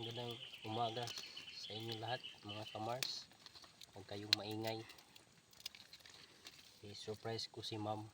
Magandang umaga sa inyo lahat mga kamars. Huwag kayong maingay. I-surprise ko si ma'am.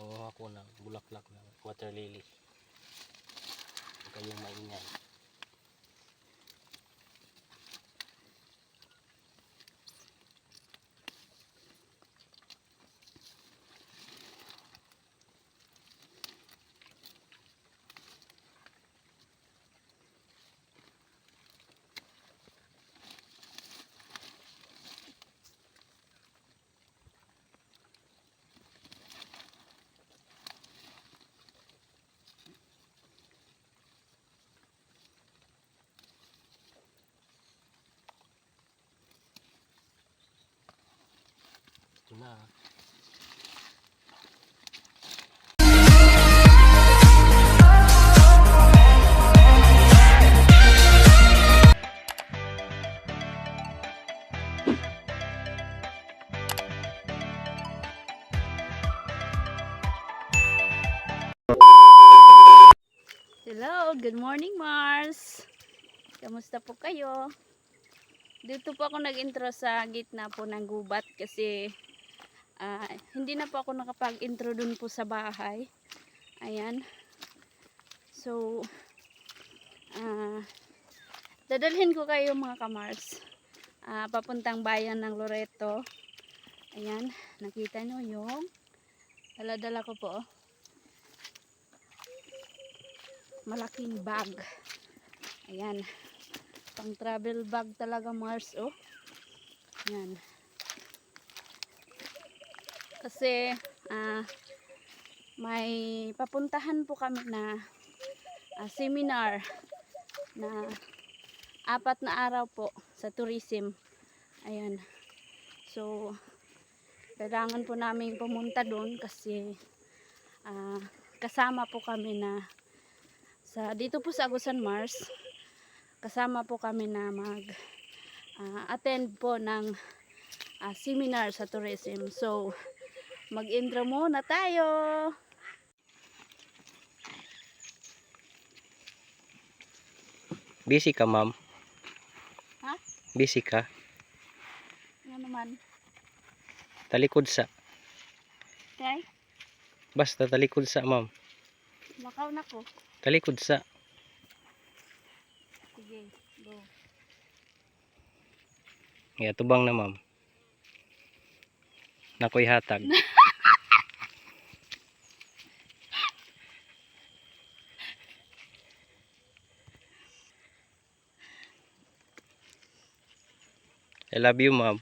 Manguha ko ng bulaklak ng water lily. Huwag kayong maingay. Ito na. Hello, good morning Mars. Kamusta po kayo? Dito po ako nag-intro sa gitna po ng gubat kasi hindi na po ako nakapag-intro dun po sa bahay. Ayan. So, dadalhin ko kayo mga kamars. Papuntang bayan ng Loreto. Ayan, nakita nyo yung dala-dala ko po. Malaking bag. Ayan. Pang travel bag talaga Mars, oh. Ayan. Kasi may papuntahan po kami na seminar na 4 na araw po sa tourism. Ayan. So, kailangan po namin pumunta doon kasi kasama po kami na dito po sa Agusan Mars. Kasama po kami na attend po ng seminar sa tourism. So, mag-intro muna tayo. Busy ka ma'am? Ha? Busy ka? Ano naman? Talikod sa. Okay? Basta talikod sa ma'am. Makaw na ko. Talikod sa. Sige, go. Yeah, tubang na ma'am. Nakoy hatag. I love you ma'am.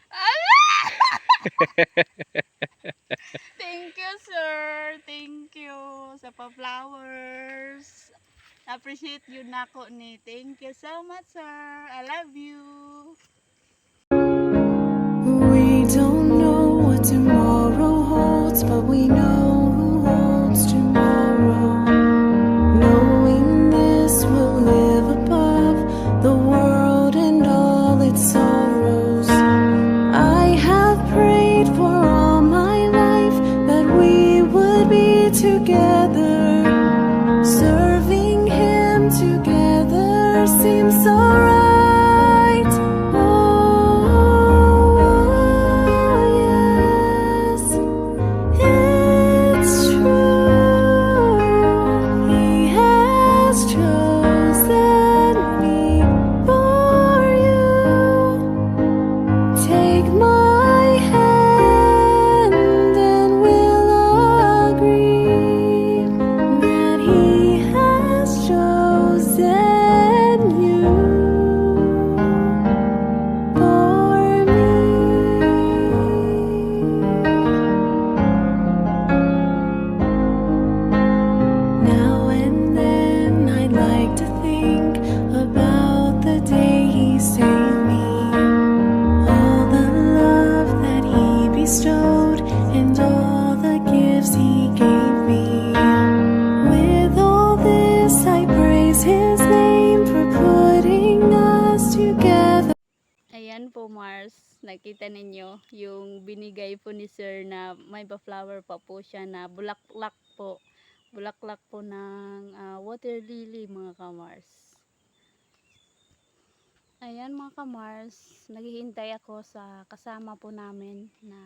Thank you, sir. Thank you sa pa-flowers. Appreciate you nako ni. Thank you so much, sir. I love you. We don't know what tomorrow holds, but we know who holds tomorrow. Knowing this will live above the world and all its sorrows. I have prayed for all my life that we would be together. Serving Him together seems so right. Oh, yes, it's true. He has chosen me for you. Take my hand and we'll agree that He has chosen you for me. Now and then I'd like to think about the day He saved me. All the love that He bestowed and all the gifts He gave me. With all this I praise His name for putting us together. Ayan po Mars, nakita ninyo yung binigay po ni sir na may pa-flower pa po siya na bulaklak po. Bulaklak po ng water lily mga kamars. Ayan mga kamars, naghihintay ako sa kasama po namin na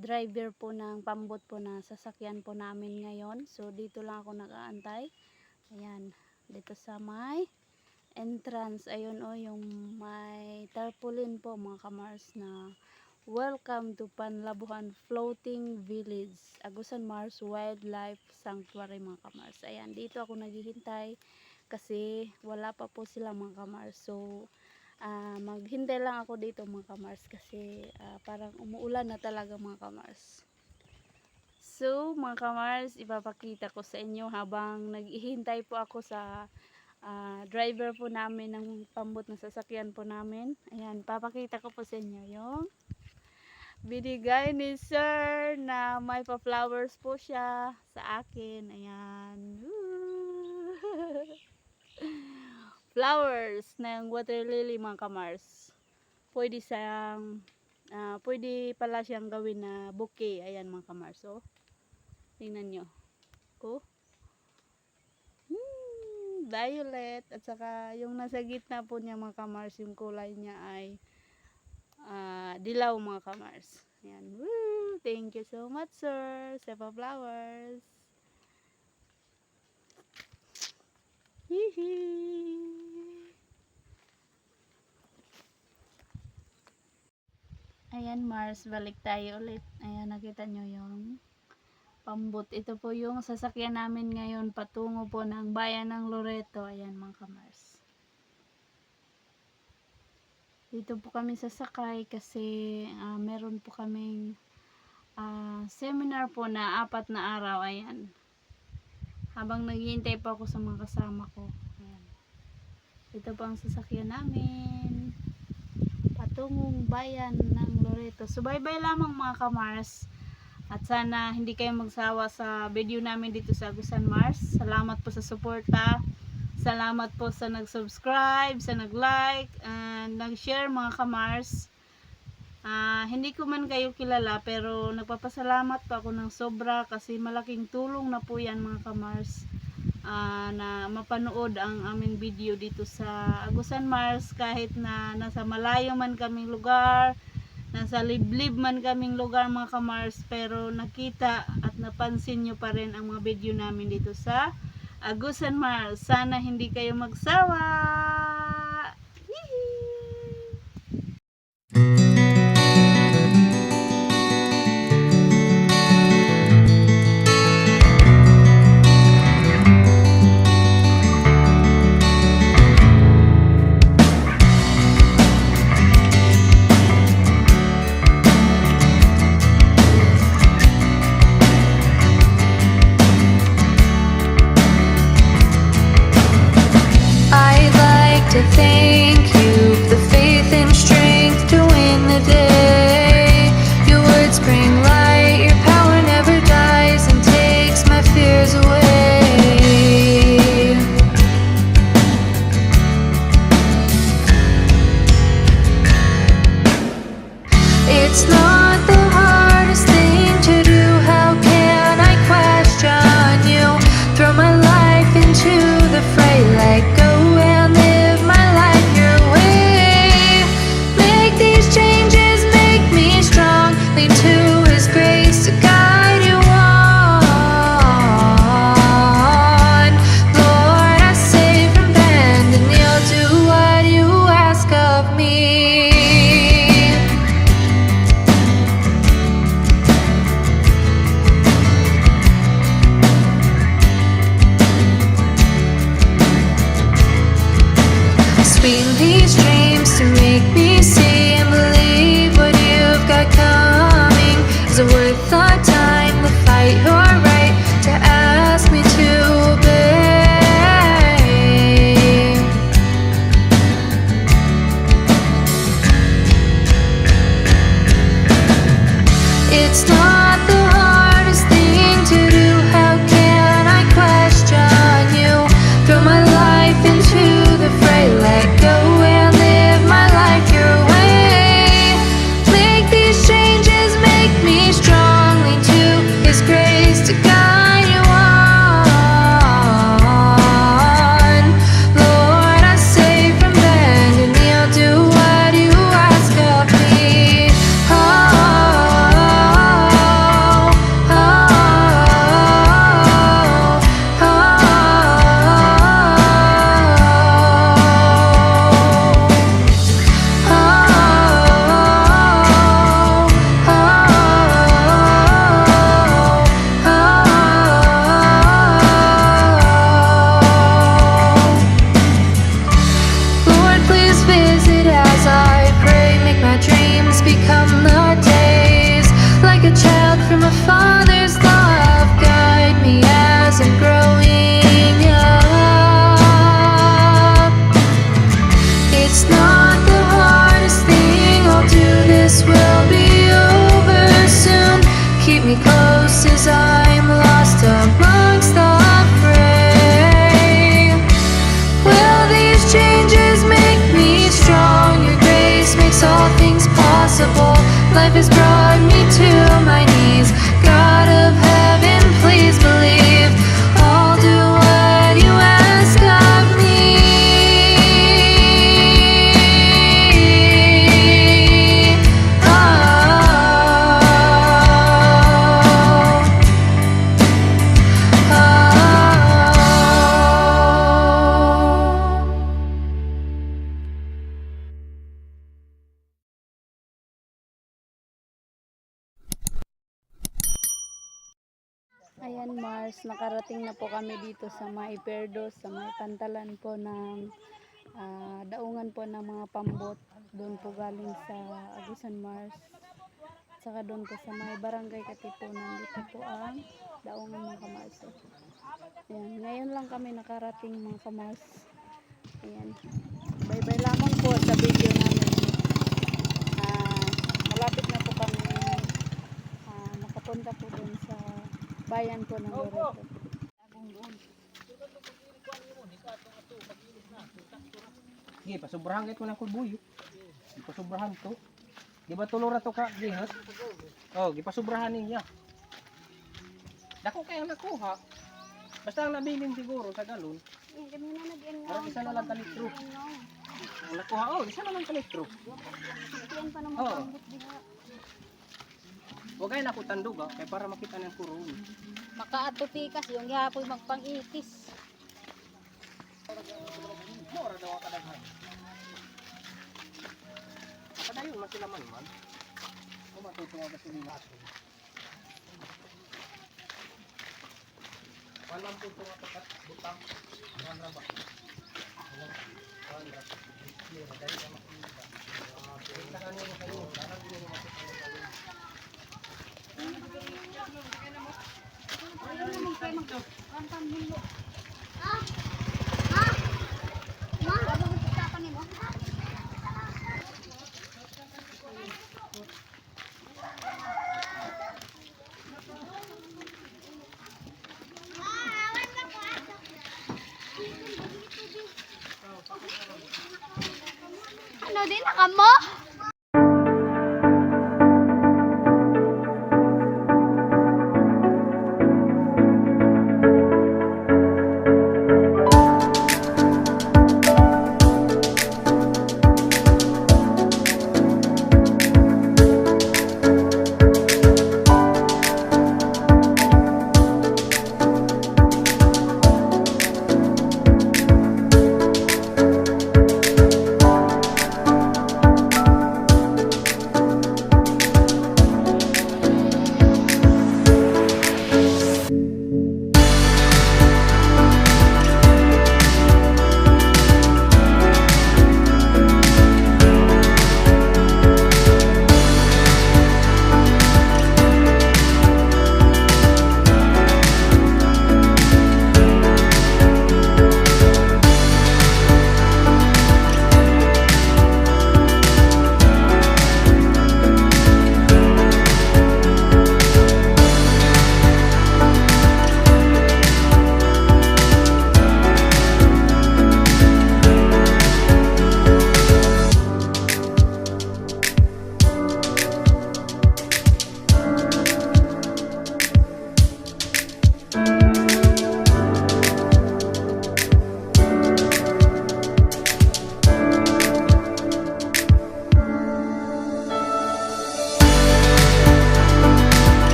driver po ng pambot po na sasakyan po namin ngayon. So dito lang ako nag-aantay. Ayan, dito sa may entrance. Ayun o, yung may tarpaulin po mga kamars na welcome to Panlabuhan Floating Village, Agusan Mars Wildlife Sanctuary mga kamars. Ayan, dito ako naghihintay kasi wala pa po sila mga kamars. So maghintay lang ako dito mga kamars kasi parang umuulan na talaga mga kamars. So mga kamars, ipapakita ko sa inyo habang naghihintay po ako sa driver po namin ng pambot na sasakyan po namin. Ayan, papakita ko po sa inyo yung binigay ni sir na may pa-flowers po siya sa akin. Ayan. Flowers ng water lily mga kamars. Pwede pala siyang gawin na bouquet. Ayan mga kamars. So, tingnan nyo. Oh. Violet. At saka yung nasa gitna po niya mga kamars, yung kulay niya ay dilaw mga kamars. Ayan. Woo! Thank you so much sir. Sepa Flowers. Hihi. Ayan Mars, balik tayo ulit. Ayan, nakita nyo yung pambot. Ito po yung sasakyan namin ngayon patungo po ng bayan ng Loreto. Ayan mga kamars. Dito po kami sasakay kasi meron po kaming seminar po na 4 na araw. Ayan. Habang naghihintay pa ako sa mga kasama ko. Ayan. Ito po ang sasakyan namin patungong bayan ng Loreto. So bye bye lamang mga kamars. At sana hindi kayo magsawa sa video namin dito sa Agusan Mars. Salamat po sa suporta. Salamat po sa nag-subscribe, sa nag-like, and nag-share mga kamars. Hindi ko man kayo kilala pero nagpapasalamat po ako ng sobra kasi malaking tulong na po yan mga kamars. Na mapanood ang aming video dito sa Agusan Mars kahit na nasa malayo man kaming lugar, nasa liblib man kaming lugar mga kamars, pero nakita at napansin nyo pa rin ang mga video namin dito sa Agusan Mars. Sana hindi kayo magsawa. I'd like to thank you for the faith and strength to win the day. Your words bring light, your power never dies and takes my fears away. It's not the hardest thing to do. How can I question you? Throw my life into the fray, let go and live my life your way. life has brought me to my knees. God of heaven, please believe I'll do what you ask of me. Ayan Mars, nakarating na po kami dito sa may Perdos, sa may pantalan po ng daungan po ng mga pambot. Doon po galing sa Agusan Mars. Saka doon po sa may barangay Katipunan. Dito po ang daungan mga kamars. Ayan, ngayon lang kami nakarating mga kamars. Ayan. Bye-bye lamang po sa video namin. Malapit na po kami nakapunta po doon sa bayan po ng Loreto. Sige, pasubrahan kahit walang kulbuyo. Pasubrahan to. Di ba tulura to ka, Gihat? Oh, gipasubrahan niya. Dako kaya nakuha. Basta ang nabilin siguro sa galon. Parang isa na lang ka litro. Ang nakuha, oh, isa na lang ka litro. Oh. Huwag kayo nakutandog, kaya para makita ng kurong. Makaatotikas yung yapoy magpang-itis. Mora daw ang kadaghan. Padayon, masilaman man. O matutunga ka sila natin. Walang po ito matakat, butang. Walang raba. Walang raba. Dahil na makikita. Pintahan nyo kayo. Parang nyo makikita kayo. Ano din, nakamo?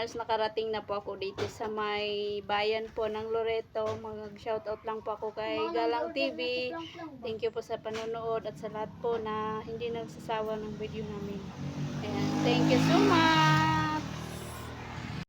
halos nakarating na po ako dito sa may bayan po ng Loreto. Mag-shoutout lang po ako kay Galang TV. Thank you po sa panonood at sa lahat po na hindi nagsasawa ng video namin. Ayan, thank you so much!